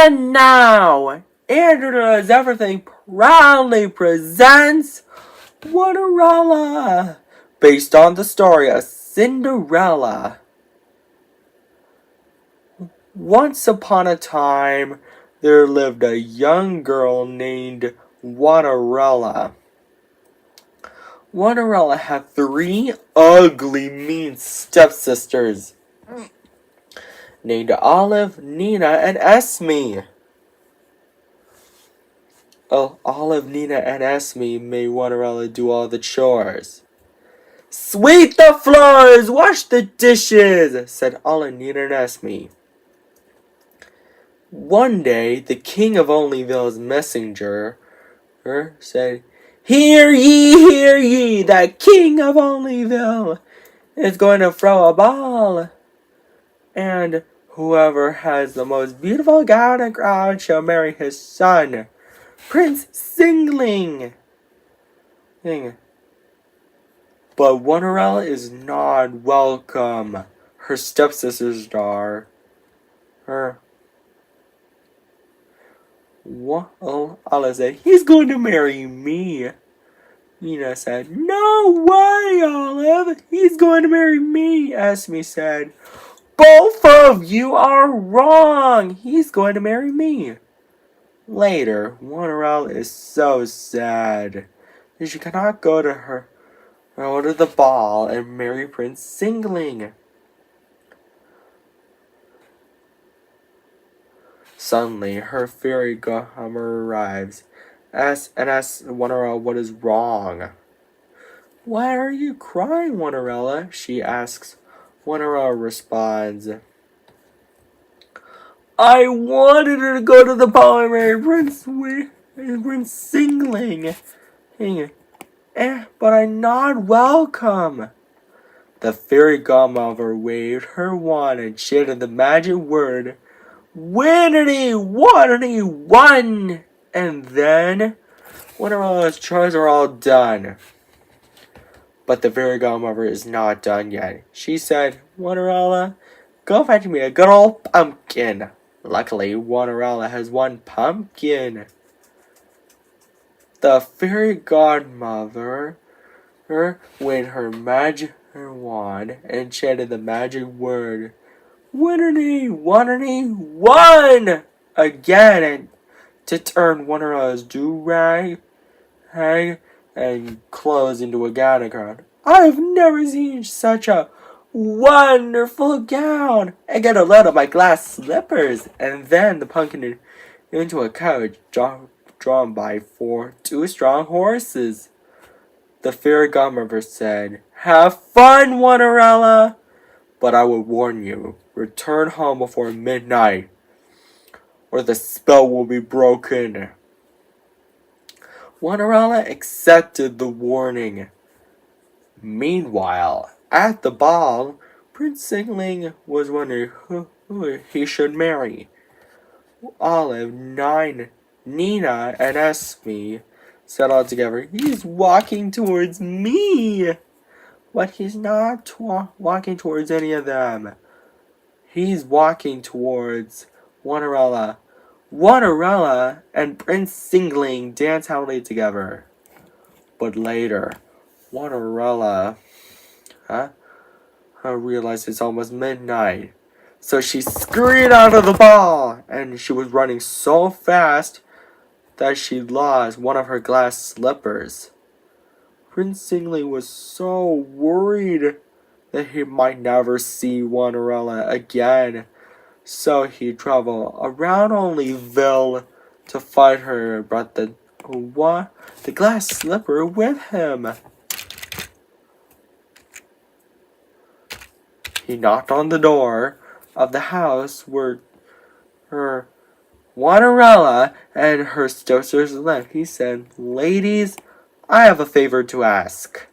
And now, Andrew Everything proudly presents Cinderella, based on the story of Cinderella. Once upon a time, there lived a young girl named Cinderella. Cinderella had 3 ugly, mean stepsisters named Olive, Nina, and Esme. Olive, Nina, and Esme made Cinderella do all the chores. "Sweep the floors, wash the dishes," said Olive, Nina, and Esme. One day, the king of Onlyville's messenger said, hear ye, the king of Onlyville is going to throw a ball. And whoever has the most beautiful gown and crown shall marry his son, Prince Singling. But Cinderella is not welcome. Her stepsisters are. Olive said, he's going to marry me. Nina said, no way, Olive. He's going to marry me. Esme said, both of you are wrong. He's going to marry me. Later, Cinderella is so sad that she cannot go to the ball and marry Prince Singling. Suddenly, her fairy godmother arrives and asks Cinderella what is wrong. Why are you crying, Cinderella? She asks. Cinderella responds, I wanted her to go to the ball and marry Prince Singling, but I'm not welcome. The fairy godmother waved her wand and chanted the magic word, Winnity, Winnity, one! And then, Cinderella's chores are all done. But the fairy godmother is not done yet. She said, Cinderella, go fetch me a good old pumpkin. Luckily, Cinderella has one pumpkin. The fairy godmother waved her magic wand and chanted the magic word, Winnity, Winnity, one! Again, and to turn Cinderella's do-rag and clothes into a gown. I've never seen such a wonderful gown. I get a load of my glass slippers, and then the pumpkin into a coach drawn by 2 strong horses. The fairy godmother said, have fun, Cinderella, but I will warn you, return home before midnight, or the spell will be broken. Cinderella accepted the warning. Meanwhile, at the ball, Prince Singling was wondering who he should marry. Olive, Nina, and Esme said all together, he's walking towards me. But he's not walking towards any of them. He's walking towards Cinderella. Cinderella and Prince Singling dance happily together. But later, Cinderella realized it's almost midnight. So she scurried out of the ball, and she was running so fast that she lost one of her glass slippers. Prince Singling was so worried that he might never see Cinderella again. So he traveled around Onlyville to find her and brought the glass slipper with him. He knocked on the door of the house where her Cinderella and her stepsisters lived. He said, ladies, I have a favor to ask.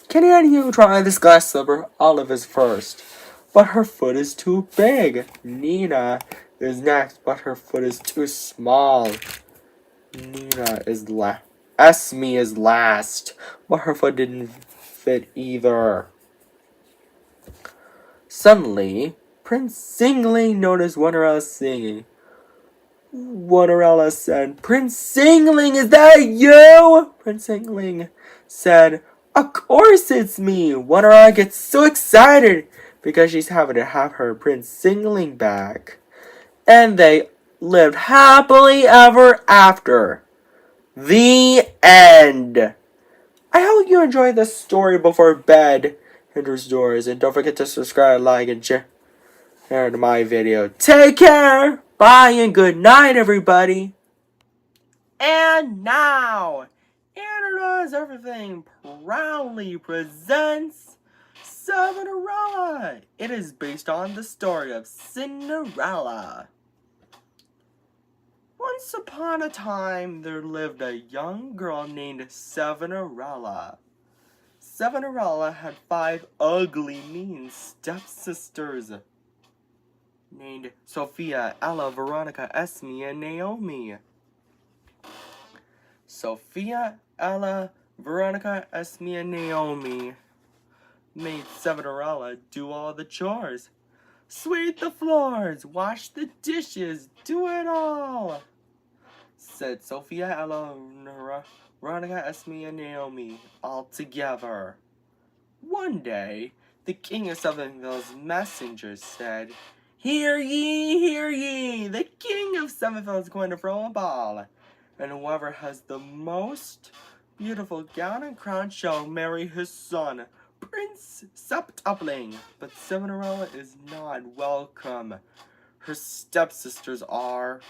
Can any of you try this glass slipper? Olive is first, but her foot is too big. Nina is next, but her foot is too small. Esme is last, but her foot didn't fit either. Suddenly, Prince Singling noticed Cinderella singing. Cinderella said, Prince Singling, is that you? Prince Singling said, of course it's me. Cinderella gets so excited because she's having to have her Prince Singling back. And they lived happily ever after. The end. I hope you enjoyed this story before bed enters doors. And don't forget to subscribe, like, and share to my video. Take care. Bye and good night, everybody. And now, Anna Everything proudly presents Cinderella. It is based on the story of Cinderella. Once upon a time, there lived a young girl named Cinderella. Cinderella had 5 ugly, mean stepsisters named Sophia, Ella, Veronica, Esme, and Naomi. Sophia, Ella, Veronica, Esme, and Naomi made Cinderella do all the chores. Sweep the floors, wash the dishes, do it all, said Sophia, Ella, Veronica, Esme, and Naomi all together. One day, the king of Sevenville's messengers said, hear ye, the king of Sevenville is going to throw a ball, and whoever has the most beautiful gown and crown shall marry his son, Prince Septupling. But Cinderella is not welcome. Her stepsisters are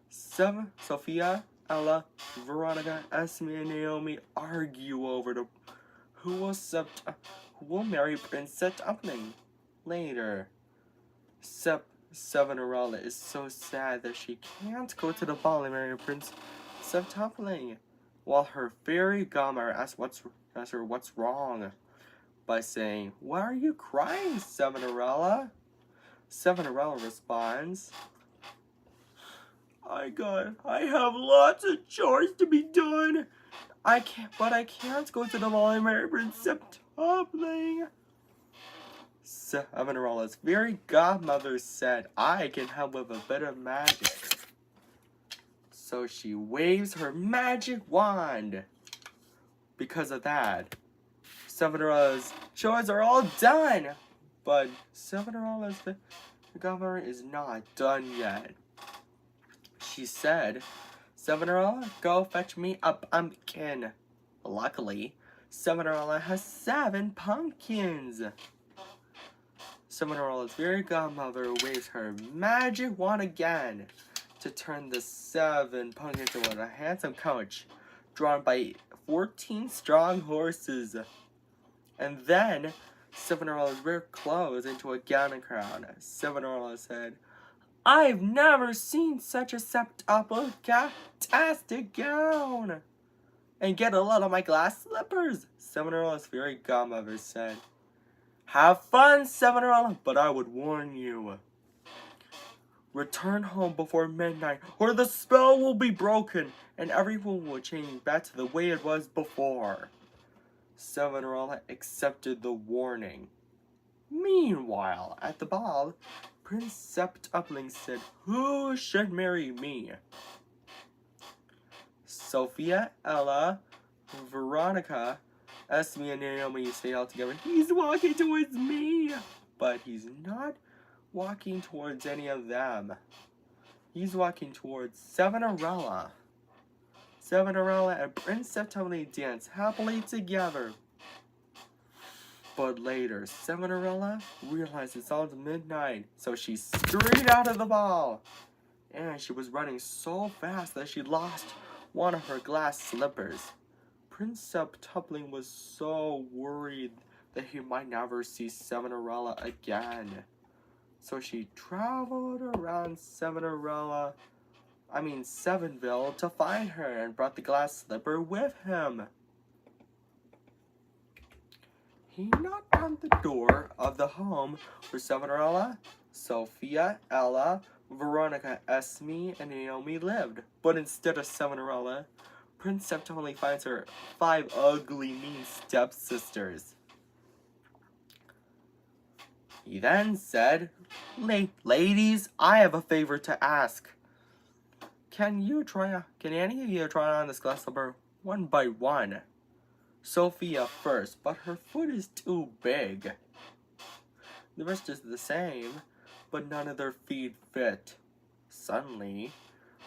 Sophia, Ella, Veronica, Esme, and Naomi argue over who will marry Prince Septupling later. Cinderella is so sad that she can't go to the ball and marry Prince Septupling, while her fairy godmother asks her what's wrong by saying, why are you crying, Cinderella? Cinderella responds, I have lots of chores to be done. I can't go to the ball and marry Prince Septupling. Cinderella's fairy godmother said, I can help with a bit of magic. So she waves her magic wand. Because of that, Cinderella's chores are all done. But Cinderella's godmother is not done yet. She said, Cinderella, go fetch me a pumpkin. Luckily, Cinderella has 7 pumpkins. Cinderella's fairy godmother waves her magic wand again to turn the 7 pumpkins into a handsome coach drawn by 14 strong horses. And then Cinderella ripped clothes into a gown and crown. Cinderella said, I've never seen such a septuple-tastic gown. And get a lot of my glass slippers, Cinderella's fairy godmother said. Have fun, Cinderella, but I would warn you. Return home before midnight, or the spell will be broken, and everyone will change back to the way it was before. Cinderella accepted the warning. Meanwhile, at the ball, Prince Septupling said, who should marry me? Sophia, Ella, Veronica, Esme, and Naomi say all together, he's walking towards me. But he's not walking towards any of them. He's walking towards Cinderella. Cinderella and Prince Septupling dance happily together. But later, Cinderella realized it's almost midnight, so she scurried out of the ball. And she was running so fast that she lost one of her glass slippers. Prince Septupling was so worried that he might never see Cinderella again. So she traveled around Sevenville to find her and brought the glass slipper with him. He knocked on the door of the home where Cinderella, Sophia, Ella, Veronica, Esme, and Naomi lived. But instead of Cinderella, Prince Septupling finds her 5 ugly, mean stepsisters. He then said, Ladies, I have a favor to ask. Can any of you try on this glass slipper one by one? Sophia first, but her foot is too big. The rest is the same, but none of their feet fit. Suddenly,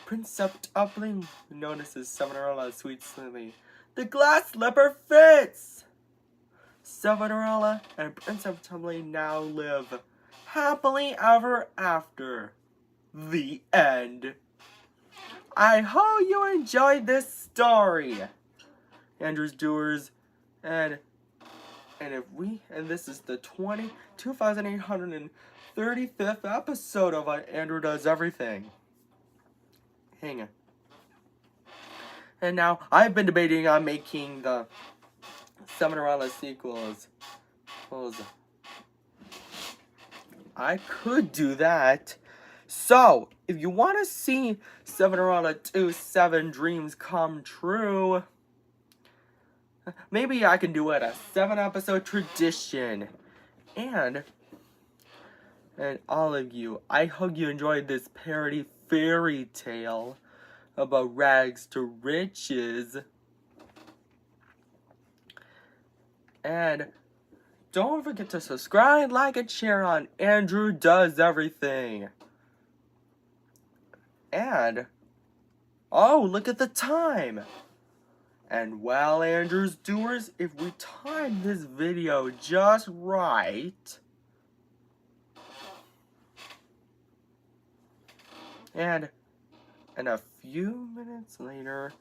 Prince Upling notices Cinderella sweet sweetly. The glass slipper fits! Cinderella and Prince Upling now live happily ever after. The end. I hope you enjoyed this story, Andrew's Doers, and this is the 2835th episode of Andrew Does Everything. Hang on. And now I've been debating on making the Cinderella sequels. I could do that. So, if you want to see Cinderella 2 7 Dreams Come True, maybe I can do it a 7-episode tradition. And all of you, I hope you enjoyed this parody fairy tale about rags to riches. And don't forget to subscribe, like, and share on Andrew Does Everything. And, oh, look at the time. And well, Andrew's Doers, if we time this video just right, and a few minutes later,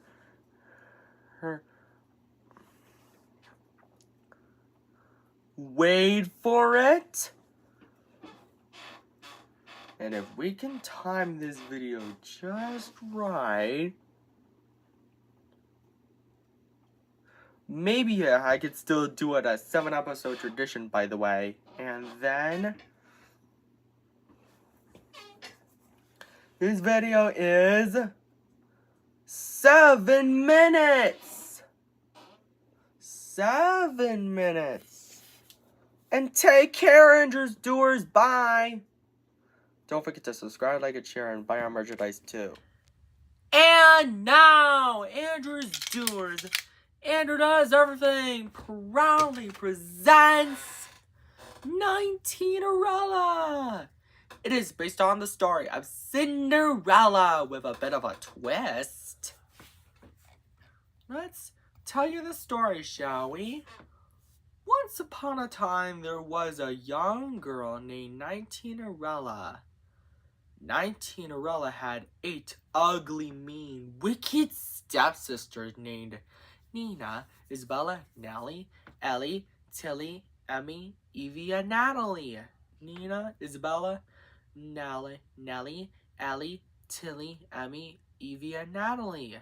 wait for it. And if we can time this video just right, maybe I could still do it a 7-episode tradition, by the way. And then this video is 7 minutes. 7 minutes. And take care, Andrew's Doers. Bye. Don't forget to subscribe, like, and share, and buy our merchandise too. And now, Andrew's Doers, Andrew Does Everything proudly presents 19erella. It is based on the story of Cinderella with a bit of a twist. Let's tell you the story, shall we? Once upon a time, there was a young girl named 19erella. 19erella had 8 ugly, mean, wicked stepsisters named Nina, Isabella, Nellie, Ellie, Tilly, Emmy, Evie, and Natalie. Nina, Isabella, Nellie, Ellie, Tilly, Emmy, Evie, and Natalie.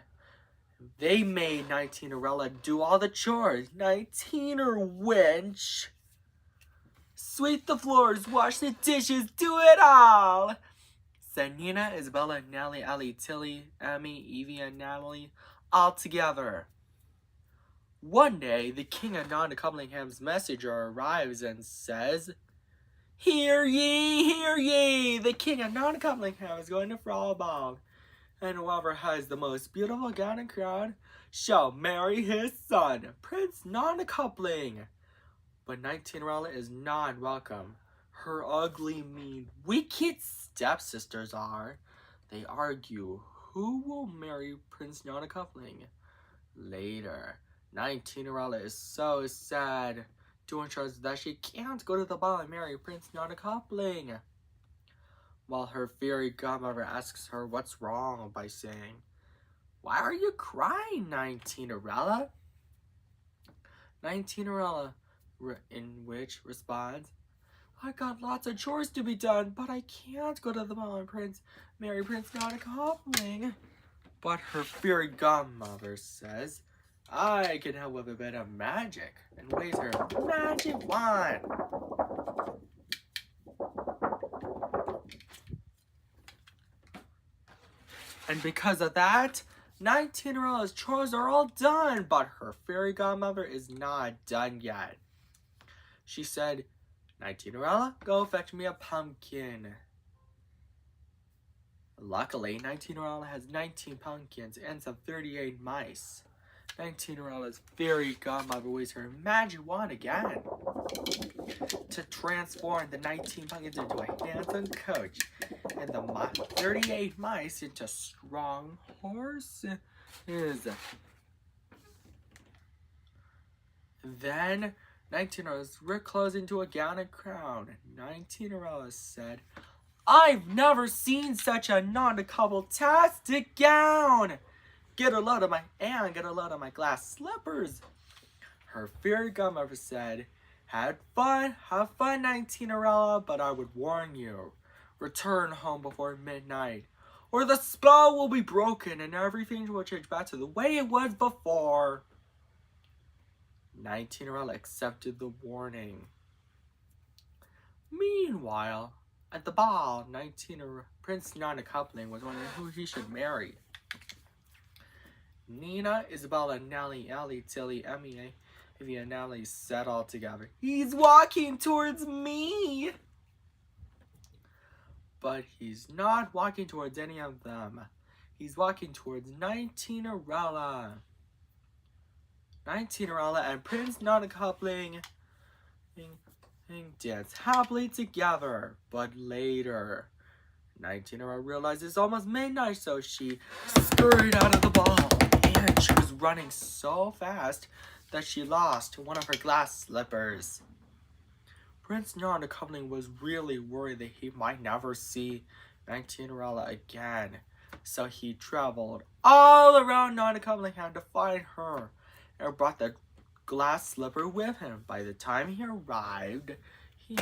They made 19erella do all the chores. 19er winch. Sweep the floors, wash the dishes, do it all. Said Nina, Isabella, Nellie, Ellie, Tilly, Emmy, Evie, and Natalie all together. One day, the king of Non-Cumblingham's messenger arrives and says, Hear ye, the king of Non-Cumblingham is going to Frolbog, and whoever has the most beautiful gown and crown shall marry his son, Prince Non-Coupling. But 19erella is not welcome. Her ugly, mean, wicked stepsisters are. They argue who will marry Prince Non-Coupling. Later, 19erella is so sad, doing chores that she can't go to the ball and marry Prince Non-Coupling. While her fairy godmother asks her what's wrong by saying, Why are you crying, 19erella? 19erella, in which responds, I got lots of chores to be done, but I can't go to the ball and marry Prince Non-Coupling. But her fairy godmother says, I can help with a bit of magic, and waves her magic wand. And because of that, 19erella's chores are all done, but her fairy godmother is not done yet. She said, 19erella, go fetch me a pumpkin. Luckily, 19Cinderella has 19 pumpkins and some 38 mice. 19Cinderella's fairy godmother waves her magic wand again to transform the 19 pumpkins into a handsome coach and the 38 mice into strong horses. Then 19Cinderella's ripped clothes into a gown and crown. 19Cinderella said, "I've never seen such a non-couple-tastic gown. Get a load of my glass slippers." Her fairy godmother said, have fun, 19Cinderella, but I would warn you, return home before midnight, or the spell will be broken and everything will change back to the way it was before. 19Cinderella accepted the warning. Meanwhile, at the ball, Prince non-coupling was wondering who he should marry. Nina, Isabella, Nellie, Ellie, Tilly, Emmy, Evie, and Nellie said all together, "He's walking towards me!" But he's not walking towards any of them. He's walking towards 19Cinderella. 19Cinderella and Prince non-coupling dance happily together. But later, 19Cinderella realized it's almost midnight, so she scurried out of the ball. And she was running so fast that she lost one of her glass slippers. Prince non-coupling was really worried that he might never see 19Cinderella again. So he traveled all around non-coupling to find her and brought the glass slipper with him. By the time he arrived, he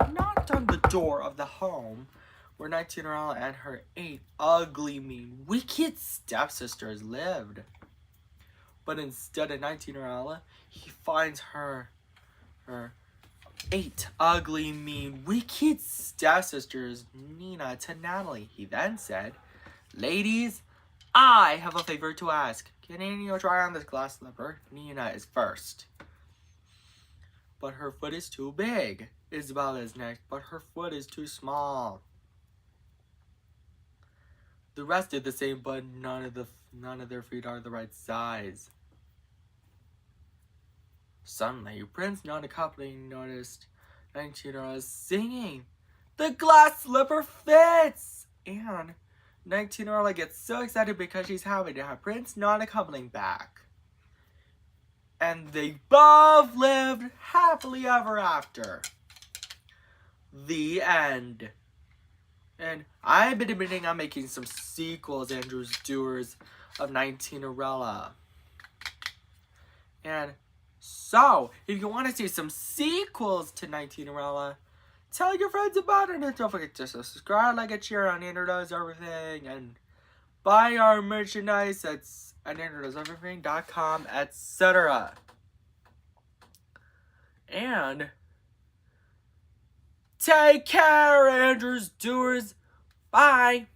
knocked on the door of the home where 19Cinderella and her 8 ugly, mean, wicked stepsisters lived. But instead of 19Cinderella, he finds her 8 ugly, mean, wicked stepsisters, Nina to Natalie. He then said, "Ladies, I have a favor to ask. Can any of you try on this glass slipper? Nina is first." But her foot is too big. Isabella is next, but her foot is too small. The rest did the same, but none of their feet are the right size. Suddenly, Prince non-coupling noticed 19Cinderella singing. The glass slipper fits! And 19Cinderella gets so excited because she's happy to have Prince non-coupling back. And they both lived happily ever after. The end. And I've been admitting I'm making some sequels, Andrew's Doers, of 19Cinderella. And so, if you want to see some sequels to 19Cinderella, tell your friends about it. And don't forget to subscribe, like, and share on Internet Everything. And buy our merchandise at interneteverything.com, etc. And take care, Andrew's Doers. Bye.